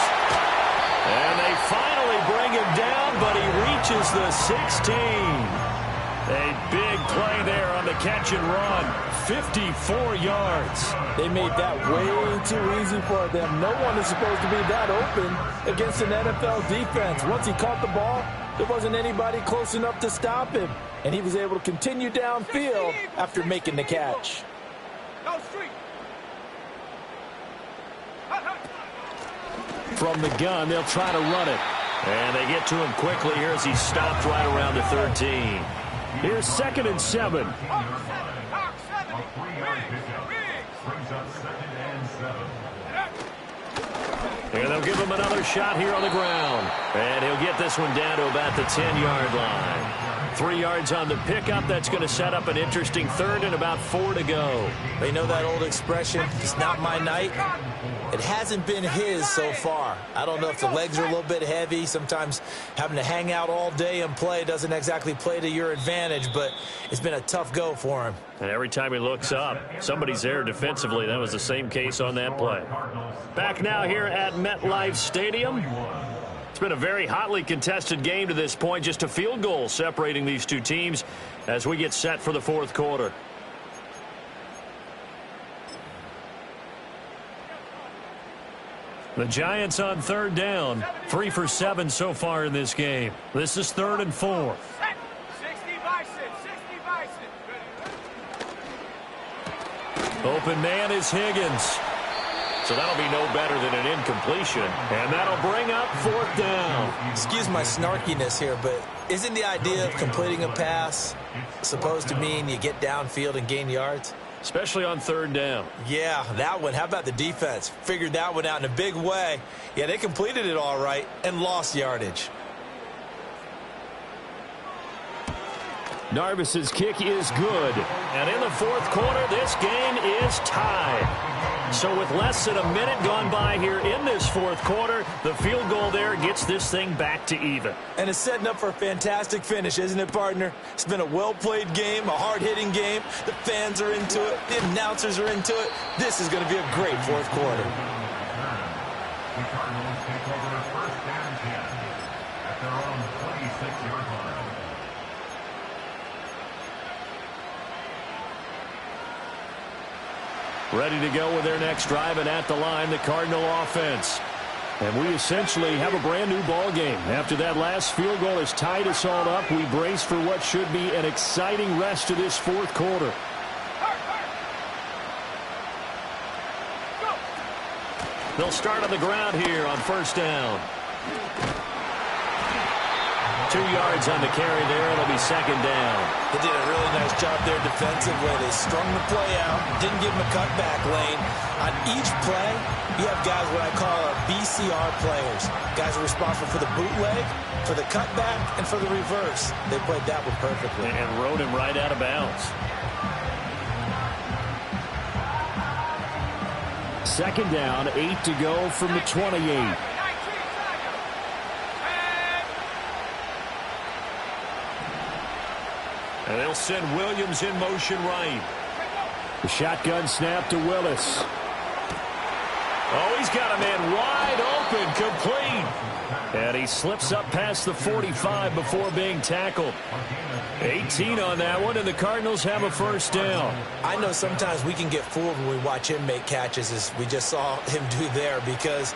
And they finally bring him down, but he reaches the 16. A big play there on the catch and run. 54 yards.
They made that way too easy for them. No one is supposed to be that open against an NFL defense. Once he caught the ball, there wasn't anybody close enough to stop him. And he was able to continue downfield after making the catch.
From the gun, they'll try to run it. And they get to him quickly here as he's stopped right around the 13. Here's 2nd and 7.
A 3-yard pickup brings up 2nd and 7.
And they'll give him another shot here on the ground. And he'll get this one down to about the 10-yard line. 3 yards on the pickup. That's going to set up an interesting 3rd and about 4 to go.
They know that old expression, it's not my night. It hasn't been his so far. I don't know if the legs are a little bit heavy. Sometimes having to hang out all day and play doesn't exactly play to your advantage, but it's been a tough go for him.
And every time he looks up, somebody's there defensively. That was the same case on that play. Back now here at MetLife Stadium. It's been a very hotly contested game to this point. Just a field goal separating these two teams as we get set for the 4th quarter. The Giants on third down, 3 for 7 so far in this game. This is 3rd and 4.
60 Bison, 60 Bison.
Open man is Higgins. So that'll be no better than an incompletion. And that'll bring up 4th down.
Excuse my snarkiness here, but isn't the idea of completing a pass supposed to mean you get downfield and gain yards?
Especially on 3rd down.
Yeah, that one. How about the defense? Figured that one out in a big way. Yeah, they completed it all right and lost yardage.
Narvis's kick is good. And in the 4th quarter, this game is tied. So with less than a minute gone by here in this 4th quarter, the field goal there gets this thing back to even.
And it's setting up for a fantastic finish, isn't it, partner? It's been a well-played game, a hard-hitting game. The fans are into it. The announcers are into it. This is going to be a great 4th quarter.
The Cardinals take over 1st and 10 at their own 26-yard line.
Ready to go with their next drive, and at the line, the Cardinal offense. And we essentially have a brand new ball game. After that last field goal has tied us all up, we brace for what should be an exciting rest of this 4th quarter. They'll start on the ground here on 1st down. 2 yards on the carry there. It'll be 2nd down.
They did a really nice job there defensively. They strung the play out, didn't give them a cutback lane. On each play, you have guys what I call our BCR players. Guys are responsible for the bootleg, for the cutback, and for the reverse. They played that one perfectly.
And rode him right out of bounds. 2nd down, 8 to go from the 28. And they'll send Williams in motion right. The shotgun snap to Willis. Oh, he's got a man wide open, complete. And he slips up past the 45 before being tackled. 18 on that one, and the Cardinals have a 1st down.
I know sometimes we can get fooled when we watch him make catches, as we just saw him do there, because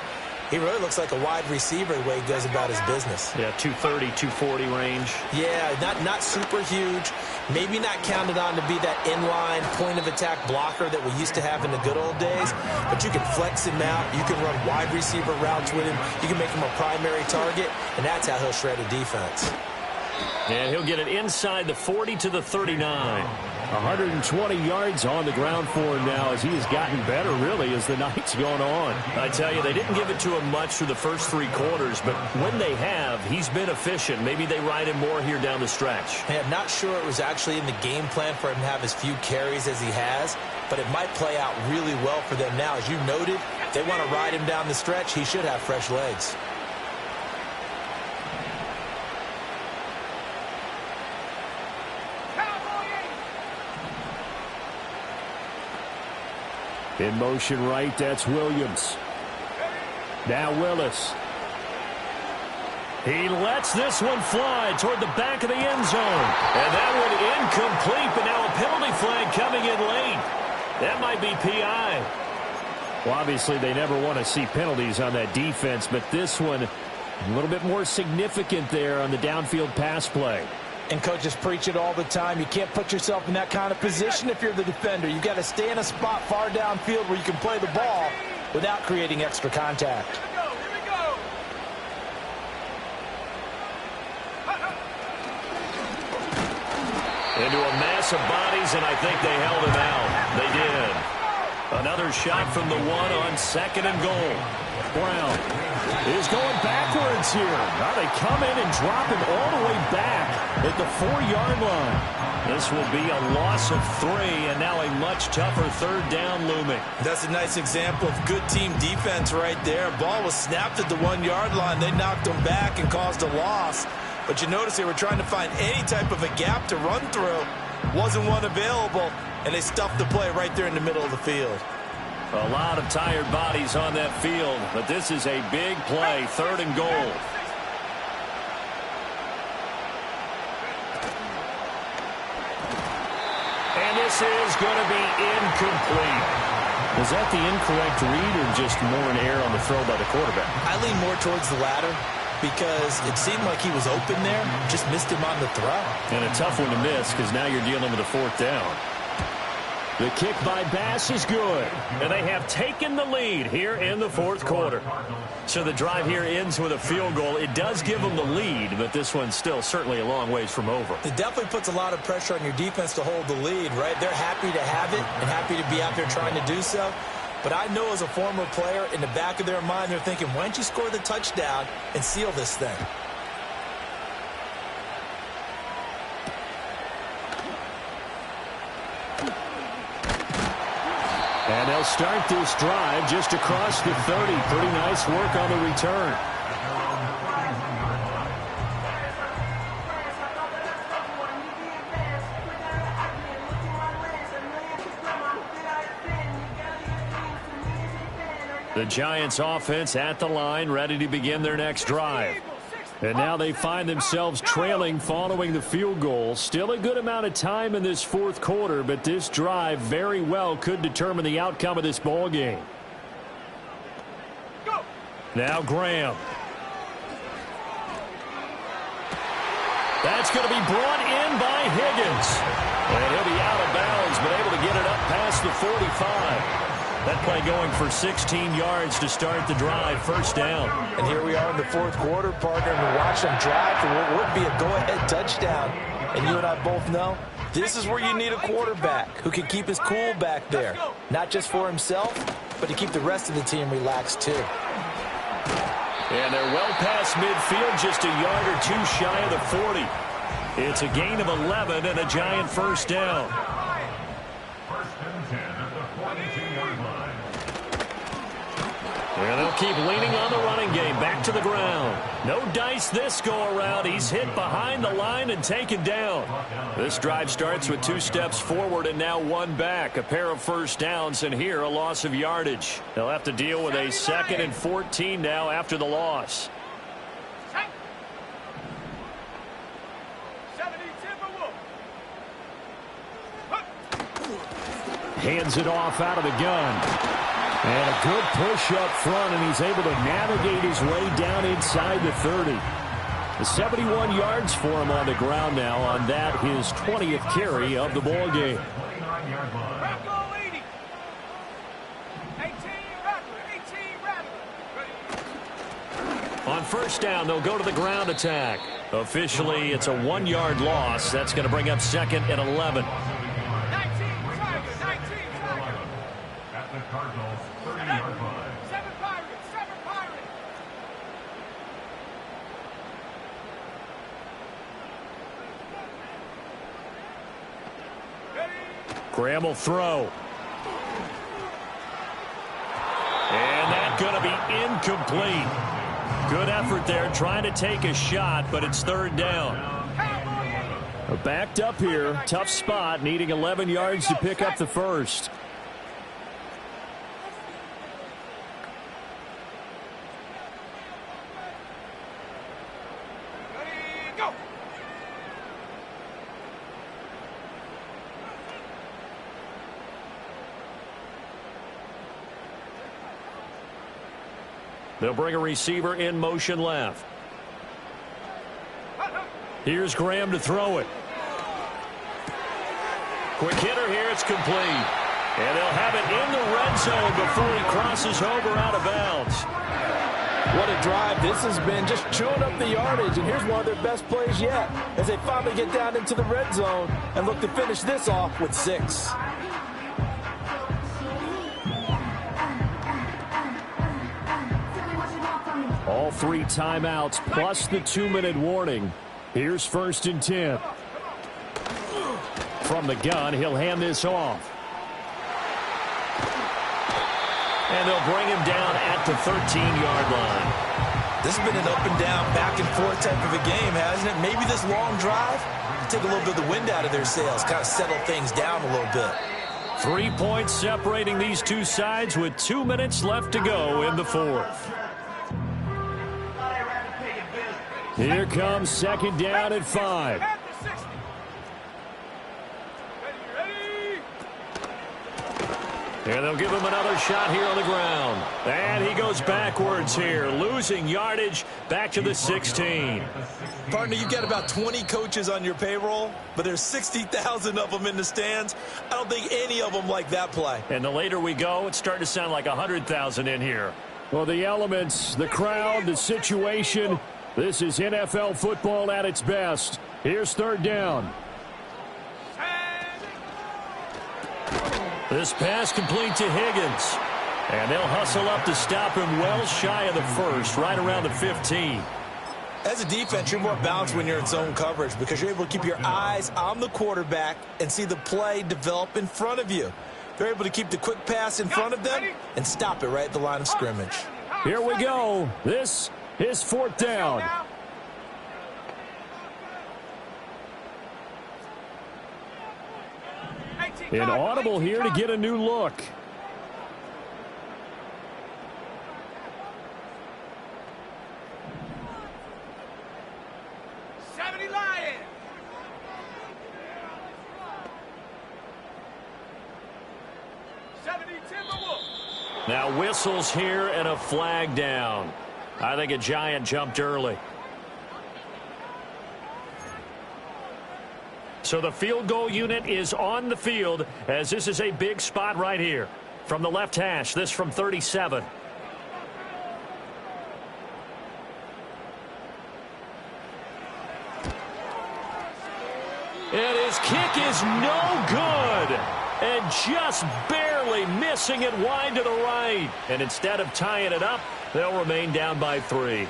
he really looks like a wide receiver the way he goes about his business.
Yeah, 230, 240 range.
Yeah, not super huge. Maybe not counted on to be that inline point-of-attack blocker that we used to have in the good old days. But you can flex him out. You can run wide receiver routes with him. You can make him a primary target, and that's how he'll shred a defense.
And he'll get it inside the 40 to the 39. 120 yards on the ground for him now as he has gotten better, really, as the night's gone on. I tell you, they didn't give it to him much through the first 3 quarters, but when they have, he's been efficient. Maybe they ride him more here down the stretch.
Hey, I'm not sure it was actually in the game plan for him to have as few carries as he has, but it might play out really well for them now. As you noted, if they want to ride him down the stretch, he should have fresh legs.
In motion right, that's Williams. Now Willis. He lets this one fly toward the back of the end zone. And that one incomplete, but now a penalty flag coming in late. That might be PI. Well, obviously they never want to see penalties on that defense, but this one a little bit more significant there on the downfield pass play.
And coaches preach it all the time. You can't put yourself in that kind of position if you're the defender. You've got to stay in a spot far downfield where you can play the ball without creating extra contact.
Into a mass of bodies, and I think they held him out. They did. Another shot from the 1 on 2nd and goal. Brown is going backwards here. Now they come in and drop him all the way back at the 4-yard line. This will be a loss of 3, and now a much tougher 3rd down looming.
That's a nice example of good team defense right there. Ball was snapped at the 1-yard line. They knocked him back and caused a loss. But you notice they were trying to find any type of a gap to run through. Wasn't one available, and they stuffed the play right there in the middle of the field.
A lot of tired bodies on that field, but this is a big play, 3rd and goal. And this is going to be incomplete. Was that the incorrect read or just more an error on the throw by the quarterback?
I lean more towards the latter because it seemed like he was open there, just missed him on the throw.
And a tough one to miss because now you're dealing with a fourth down. The kick by Bass is good, and they have taken the lead here in the fourth quarter. So the drive here ends with a field goal. It does give them the lead, but this one's still certainly a long ways from over.
It definitely puts a lot of pressure on your defense to hold the lead, right? They're happy to have it and happy to be out there trying to do so. But I know as a former player, in the back of their mind, they're thinking, why don't you score the touchdown and seal this thing?
And they'll start this drive just across the 30. Pretty nice work on the return. The Giants offense at the line, ready to begin their next drive. And now they find themselves trailing following the field goal. Still a good amount of time in this fourth quarter, but this drive very well could determine the outcome of this ball game. Now Graham. That's going to be brought in by Higgins. And he'll be out of bounds, but able to get it up past the 45. That play going for 16 yards to start the drive, first down.
And here we are in the fourth quarter, partner, and we watch them drive for what would be a go-ahead touchdown. And you and I both know this is where you need a quarterback who can keep his cool back there, not just for himself, but to keep the rest of the team relaxed too.
And they're well past midfield, just a yard or two shy of the 40. It's a gain of 11 and a Giant first down. And they'll keep leaning on the running game. Back to the ground. No dice this go-around. He's hit behind the line and taken down. This drive starts with 2 steps forward and now 1 back. A pair of first downs, and here a loss of yardage. They'll have to deal with a 2nd and 14 now after the loss. Hands it off out of the gun. And a good push up front, and he's able to navigate his way down inside the 30. 71 yards for him on the ground now on that, his 20th carry of the ball game. On first down, they'll go to the ground attack. Officially, it's a 1-yard loss. That's going to bring up 2nd and 11. Graham will throw. And that's going to be incomplete. Good effort there trying to take a shot, but it's 3rd down. Backed up here. Tough spot, needing 11 yards to pick up the first. They'll bring a receiver in motion left. Here's Graham to throw it. Quick hitter here. It's complete. And they'll have it in the red zone before he crosses over out of bounds.
What a drive this has been, just chewing up the yardage. And here's one of their best plays yet as they finally get down into the red zone and look to finish this off with 6.
All 3 timeouts plus the 2-minute warning. Here's 1st and 10. From the gun, he'll hand this off. And they'll bring him down at the 13-yard line.
This has been an up and down, back and forth type of a game, hasn't it? Maybe this long drive take a little bit of the wind out of their sails, kind of settle things down a little bit.
3 points separating these two sides with 2 minutes left to go in the fourth. Here comes 2nd down at 5. And they'll give him another shot here on the ground. And he goes backwards here, losing yardage back to the 16.
Partner, you've got about 20 coaches on your payroll, but there's 60,000 of them in the stands. I don't think any of them like that play.
And the later we go, it's starting to sound like 100,000 in here. Well, the elements, the crowd, the situation, this is NFL football at its best. Here's third down. This pass complete to Higgins. And they'll hustle up to stop him well shy of the first, right around the 15.
As a defense, you're more balanced when you're in zone coverage because you're able to keep your eyes on the quarterback and see the play develop in front of you. They're able to keep the quick pass in front of them and stop it right at the line of scrimmage.
Here we go. This is fourth down. An audible here to get a new look. Now whistles here and a flag down. I think a Giant jumped early. So the field goal unit is on the field as this is a big spot right here. From the left hash, this from 37. And his kick is no good. And just barely missing it wide to the right. And instead of tying it up, they'll remain down by 3.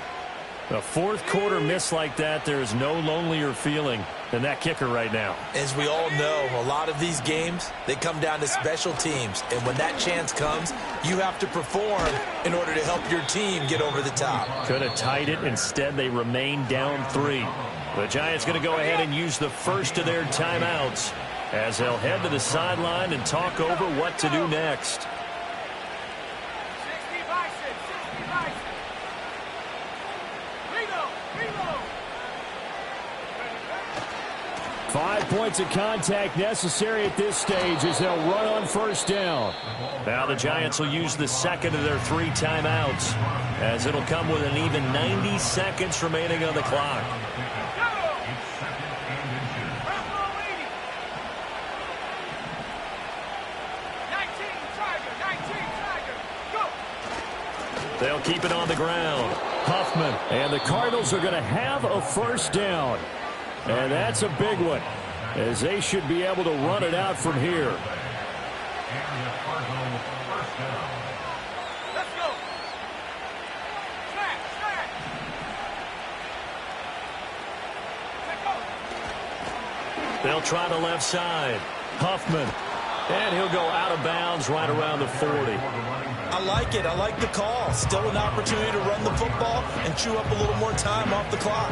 A fourth quarter miss like that, there's no lonelier feeling than that kicker right now.
As we all know, a lot of these games, they come down to special teams. And when that chance comes, you have to perform in order to help your team get over the top.
Could have tied it. Instead, they remain down 3. The Giants going to go ahead and use the first of their timeouts as they'll head to the sideline and talk over what to do next. 5 points of contact necessary at this stage as they'll run on first down. Now the Giants will use the second of their 3 timeouts as it'll come with an even 90 seconds remaining on the clock. They'll keep it on the ground. Huffman. And the Cardinals are going to have a first down. And that's a big one, as they should be able to run it out from here.
And the Cardinals first down.
Let's go. Snap. Let go.
They'll try the left side. Huffman. And he'll go out of bounds right around the 40.
I like it. I like the call. Still an opportunity to run the football and chew up a little more time off the clock.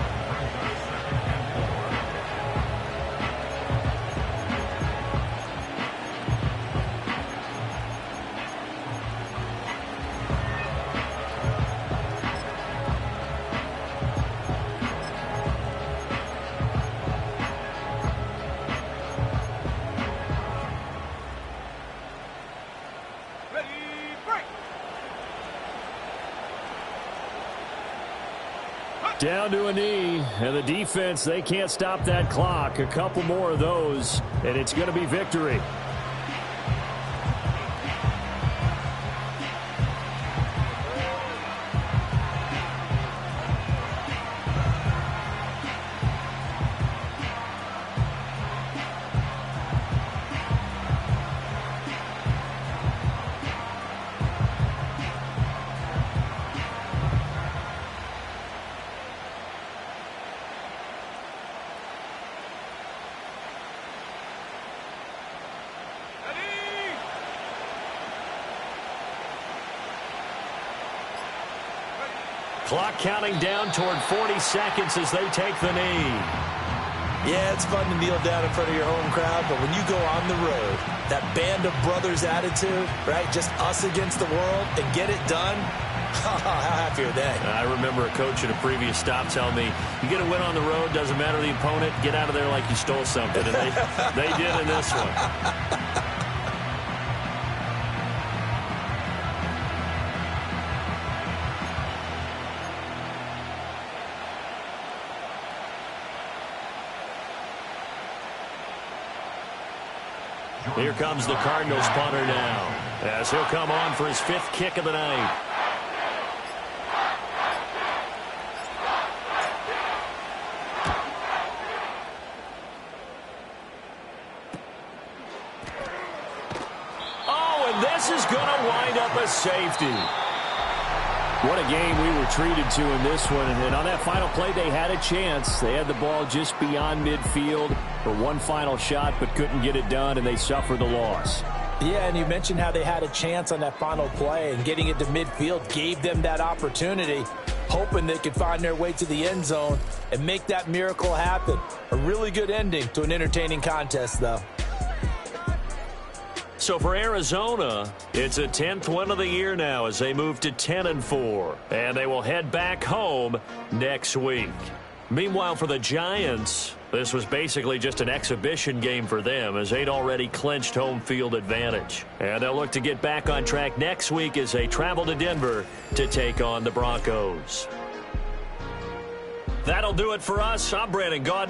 Down to a knee, and the defense, they can't stop that clock. A couple more of those, and it's going to be victory. Clock counting down toward 40 seconds as they take the knee.
Yeah, it's fun to kneel down in front of your home crowd, but when you go on the road, that band of brothers attitude, right, just us against the world and get it done, how happy are they?
I remember a coach at a previous stop telling me, you get a win on the road, doesn't matter the opponent, get out of there like you stole something, and they did in this one. Here comes the Cardinals punter now, as he'll come on for his 5th kick of the night. Oh, and this is going to wind up a safety. What a game we were treated to in this one. And on that final play, they had a chance. They had the ball just beyond midfield for one final shot, but couldn't get it done, and they suffered the loss.
Yeah, and you mentioned how they had a chance on that final play, and getting it to midfield gave them that opportunity, hoping they could find their way to the end zone and make that miracle happen. A really good ending to an entertaining contest, though.
So for Arizona, it's a 10th win of the year now as they move to 10-4. And they will head back home next week. Meanwhile, for the Giants, this was basically just an exhibition game for them as they'd already clinched home field advantage. And they'll look to get back on track next week as they travel to Denver to take on the Broncos. That'll do it for us. I'm Brandon Gaudin.